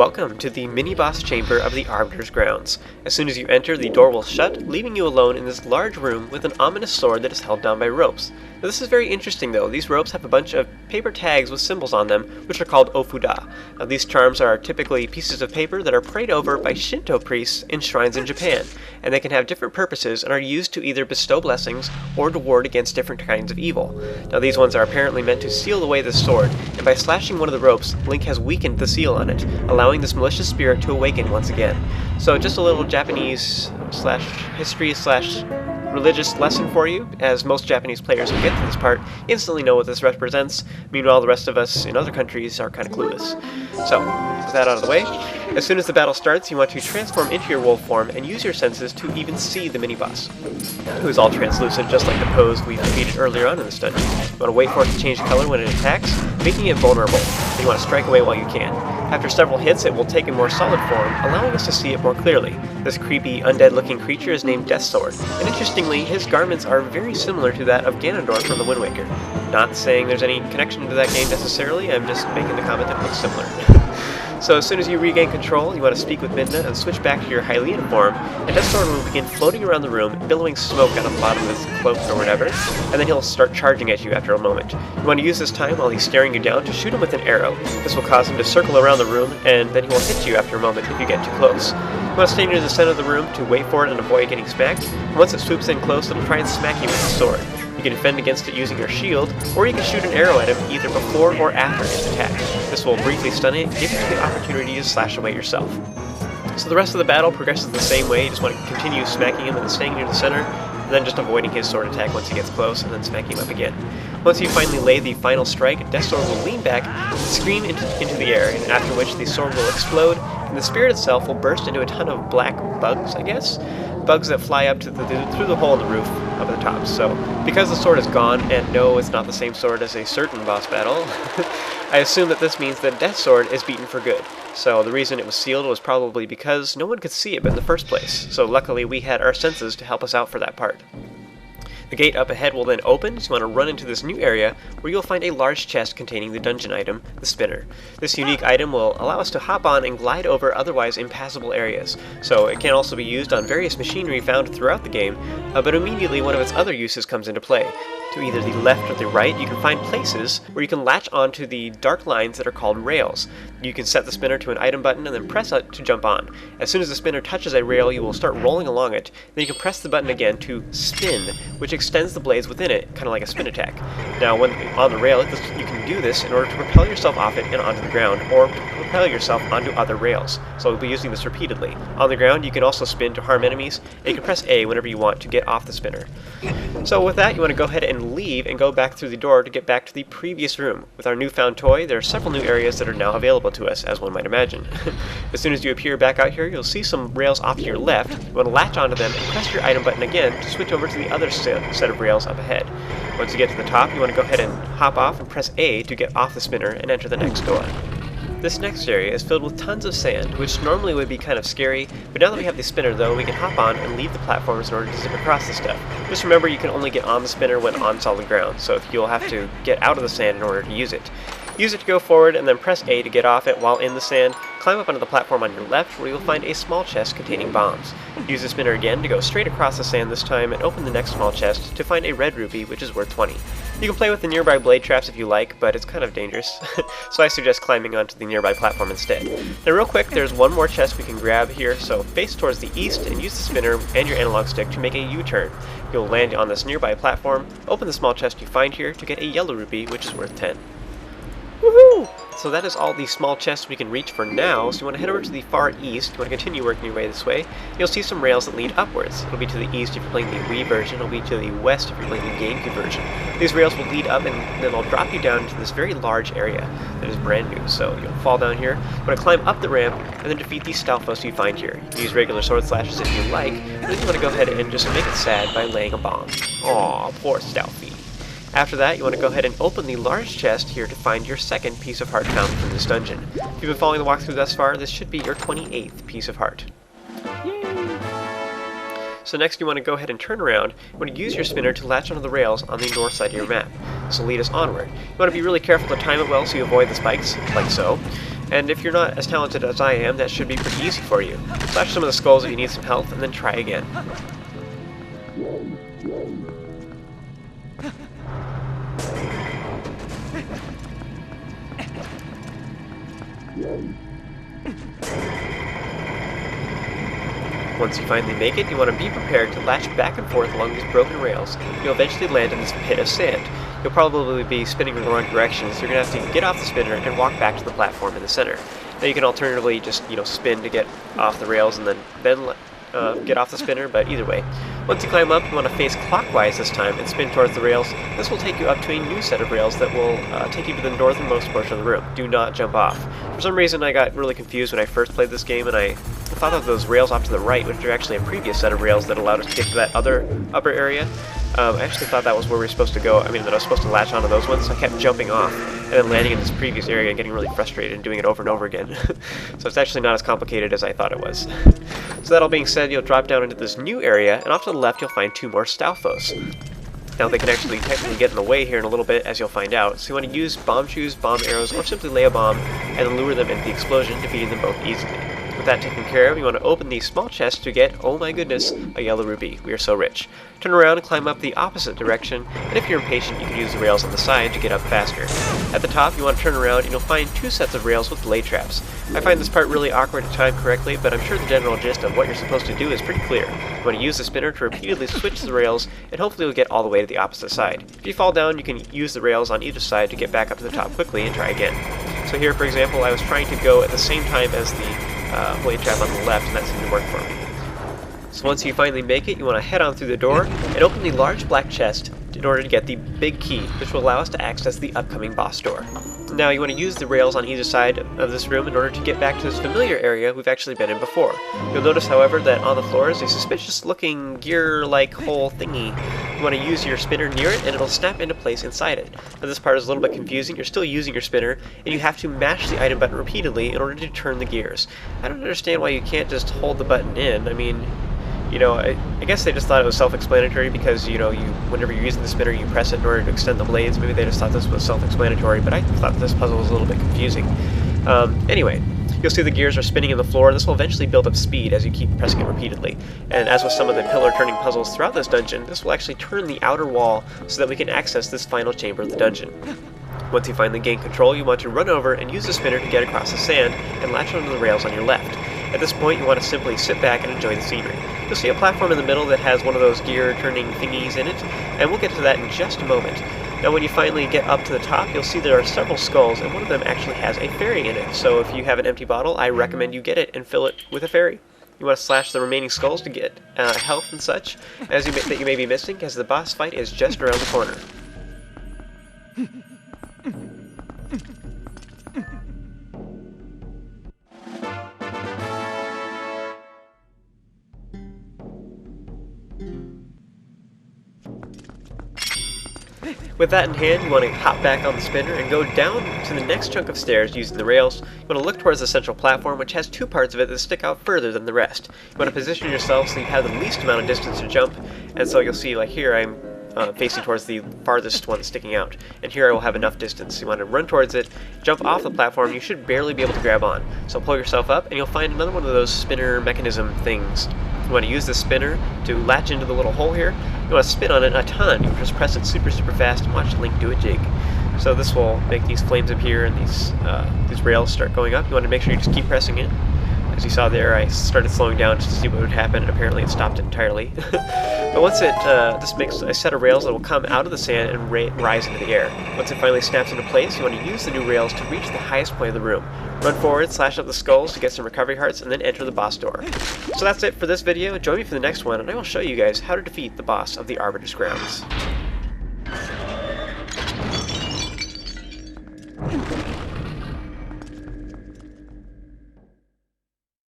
Welcome to the mini-boss chamber of the Arbiter's grounds. As soon as you enter, the door will shut, leaving you alone in this large room with an ominous sword that is held down by ropes. Now, this is very interesting though. These ropes have a bunch of paper tags with symbols on them, which are called Ofuda. Now, these charms are typically pieces of paper that are prayed over by Shinto priests in shrines in Japan, and they can have different purposes and are used to either bestow blessings or to ward against different kinds of evil. Now, these ones are apparently meant to seal away the sword, and by slashing one of the ropes, Link has weakened the seal on it, allowing this malicious spirit to awaken once again. So just a little Japanese / history / religious lesson for you, as most Japanese players who get to this part instantly know what this represents. Meanwhile, the rest of us in other countries are kind of clueless. So, with that out of the way, as soon as the battle starts, you want to transform into your wolf form and use your senses to even see the mini-boss, who is all translucent just like the pose we defeated earlier on in this dungeon. You want to wait for it to change color when it attacks, making it vulnerable, and you want to strike away while you can. After several hits, it will take a more solid form, allowing us to see it more clearly. This creepy, undead-looking creature is named Deathsword, and interestingly, his garments are very similar to that of Ganondorf from the Wind Waker. Not saying there's any connection to that game necessarily, I'm just making the comment that it looks similar. So as soon as you regain control, you want to speak with Midna and switch back to your Hylian form, and Deathsword will begin floating around the room, billowing smoke out of the bottom of his cloak or whatever, and then he'll start charging at you after a moment. You want to use this time while he's staring you down to shoot him with an arrow. This will cause him to circle around the room, and then he will hit you after a moment if you get too close. You want to stay near the center of the room to wait for it and avoid getting smacked, and once it swoops in close, it'll try and smack you with the sword. You can defend against it using your shield, or you can shoot an arrow at him either before or after its attack. This will briefly stun it, giving you the opportunity to slash away yourself. So the rest of the battle progresses the same way. You just want to continue smacking him and staying near the center, and then just avoiding his sword attack once he gets close, and then smacking him up again. Once you finally lay the final strike, Deathsword will lean back and scream into the air, and after which the sword will explode, and the spirit itself will burst into a ton of black bugs, I guess? Bugs that fly up to through the hole in the roof up at the top. So, because the sword is gone, and no, it's not the same sword as a certain boss battle, I assume that this means that Deathsword is beaten for good. So the reason it was sealed was probably because no one could see it in the first place. So luckily we had our senses to help us out for that part. The gate up ahead will then open, so you want to run into this new area where you'll find a large chest containing the dungeon item, the spinner. This unique item will allow us to hop on and glide over otherwise impassable areas, so it can also be used on various machinery found throughout the game, but immediately one of its other uses comes into play. To either the left or the right, you can find places where you can latch onto the dark lines that are called rails. You can set the spinner to an item button and then press it to jump on. As soon as the spinner touches a rail, you will start rolling along it. Then you can press the button again to spin, which extends the blades within it, kind of like a spin attack. Now, when on the rail, you can do this in order to propel yourself off it and onto the ground, or propel yourself onto other rails. So we'll be using this repeatedly. On the ground, you can also spin to harm enemies, and you can press A whenever you want to get off the spinner. So with that, you want to go ahead and leave and go back through the door to get back to the previous room. With our newfound toy, there are several new areas that are now available to us, as one might imagine. As soon as you appear back out here, you'll see some rails off to your left. You want to latch onto them and press your item button again to switch over to the other set of rails up ahead. Once you get to the top, you want to go ahead and hop off and press A to get off the spinner and enter the next door. This next area is filled with tons of sand, which normally would be kind of scary, but now that we have the spinner though, we can hop on and leave the platforms in order to zip across the stuff. Just remember you can only get on the spinner when on solid ground, so you'll have to get out of the sand in order to use it. Use it to go forward and then press A to get off it while in the sand. Climb up onto the platform on your left where you'll find a small chest containing bombs. Use the spinner again to go straight across the sand this time and open the next small chest to find a red rupee, which is worth 20. You can play with the nearby blade traps if you like, but it's kind of dangerous, so I suggest climbing onto the nearby platform instead. Now real quick, there's one more chest we can grab here, so face towards the east and use the spinner and your analog stick to make a U-turn. You'll land on this nearby platform, open the small chest you find here to get a yellow rupee, which is worth 10. Woohoo! So that is all the small chests we can reach for now, so you want to head over to the far east. You want to continue working your way this way. You'll see some rails that lead upwards. It'll be to the east if you're playing the Wii version, it'll be to the west if you're playing the GameCube version. These rails will lead up and then they'll drop you down into this very large area that is brand new, so you'll fall down here. You want to climb up the ramp and then defeat the Stalfos you find here. You can use regular sword slashes if you like, and then you want to go ahead and just make it sad by laying a bomb. Aw, poor Stalfie. After that, you want to go ahead and open the large chest here to find your second piece of heart found from this dungeon. If you've been following the walkthrough thus far, this should be your 28th piece of heart. Yay! So next you want to go ahead and turn around. You want to use your spinner to latch onto the rails on the north side of your map. This will lead us onward. You want to be really careful to time it well so you avoid the spikes, like so. And if you're not as talented as I am, that should be pretty easy for you. Slash some of the skulls if you need some health, and then try again. Once you finally make it, you want to be prepared to latch back and forth along these broken rails. You'll eventually land in this pit of sand. You'll probably be spinning in the wrong direction, so you're going to have to get off the spinner and walk back to the platform in the center. Now you can alternatively just, spin to get off the rails and then get off the spinner, but either way. Once you climb up, you want to face clockwise this time and spin towards the rails. This will take you up to a new set of rails that will take you to the northernmost portion of the room. Do not jump off. For some reason I got really confused when I first played this game, and I thought of those rails off to the right, which are actually a previous set of rails that allowed us to get to that other upper area. I actually thought that was where we were supposed to go. That I was supposed to latch onto those ones, so I kept jumping off and then landing in this previous area and getting really frustrated and doing it over and over again. So it's actually not as complicated as I thought it was. So that all being said, you'll drop down into this new area, and off to the left you'll find 2 more Stalfos. Now they can actually technically get in the way here in a little bit, as you'll find out, so you want to use bomb shoes, bomb arrows, or simply lay a bomb and then lure them into the explosion, defeating them both easily. With that taken care of, you want to open these small chests to get, oh my goodness, a yellow rupee. We are so rich. Turn around and climb up the opposite direction, and if you're impatient, you can use the rails on the side to get up faster. At the top, you want to turn around and you'll find 2 sets of rails with delay traps. I find this part really awkward to time correctly, but I'm sure the general gist of what you're supposed to do is pretty clear. You want to use the spinner to repeatedly switch the rails, and hopefully you'll get all the way to the opposite side. If you fall down, you can use the rails on either side to get back up to the top quickly and try again. So here, for example, I was trying to go at the same time as the blade trap on the left, and that seemed to work for me. So once you finally make it, you want to head on through the door and open the large black chest in order to get the big key, which will allow us to access the upcoming boss door. Now you want to use the rails on either side of this room in order to get back to this familiar area we've actually been in before. You'll notice, however, that on the floor is a suspicious looking gear-like hole thingy. You want to use your spinner near it and it'll snap into place inside it. Now this part is a little bit confusing. You're still using your spinner and you have to mash the item button repeatedly in order to turn the gears. I don't understand why you can't just hold the button in. I guess they just thought it was self-explanatory because, whenever you're using the spinner, you press it in order to extend the blades. Maybe they just thought this was self-explanatory, but I thought this puzzle was a little bit confusing. Anyway, you'll see the gears are spinning in the floor, and this will eventually build up speed as you keep pressing it repeatedly. And as with some of the pillar-turning puzzles throughout this dungeon, this will actually turn the outer wall so that we can access this final chamber of the dungeon. Once you finally gain control, you want to run over and use the spinner to get across the sand and latch onto the rails on your left. At this point, you want to simply sit back and enjoy the scenery. You'll see a platform in the middle that has one of those gear-turning thingies in it, and we'll get to that in just a moment. Now when you finally get up to the top, you'll see there are several skulls, and one of them actually has a fairy in it, so if you have an empty bottle, I recommend you get it and fill it with a fairy. You want to slash the remaining skulls to get health and such, that you may be missing, because the boss fight is just around the corner. With that in hand, you want to hop back on the spinner and go down to the next chunk of stairs using the rails. You want to look towards the central platform, which has 2 parts of it that stick out further than the rest. You want to position yourself so you have the least amount of distance to jump, and so you'll see, like here, I'm facing towards the farthest one sticking out, and here I will have enough distance. You want to run towards it, jump off the platform, you should barely be able to grab on. So pull yourself up, and you'll find another one of those spinner mechanism things. You want to use the spinner to latch into the little hole here. You want to spin on it a ton. You just press it super fast and watch Link do a jig. So this will make these flames appear and these rails start going up. You want to make sure you just keep pressing it. As you saw there, I started slowing down just to see what would happen, and apparently it stopped it entirely. But once this makes a set of rails that will come out of the sand and rise into the air. Once it finally snaps into place, you want to use the new rails to reach the highest point of the room. Run forward, slash up the skulls to get some recovery hearts, and then enter the boss door. So that's it for this video. Join me for the next one, and I will show you guys how to defeat the boss of the Arbiter's grounds.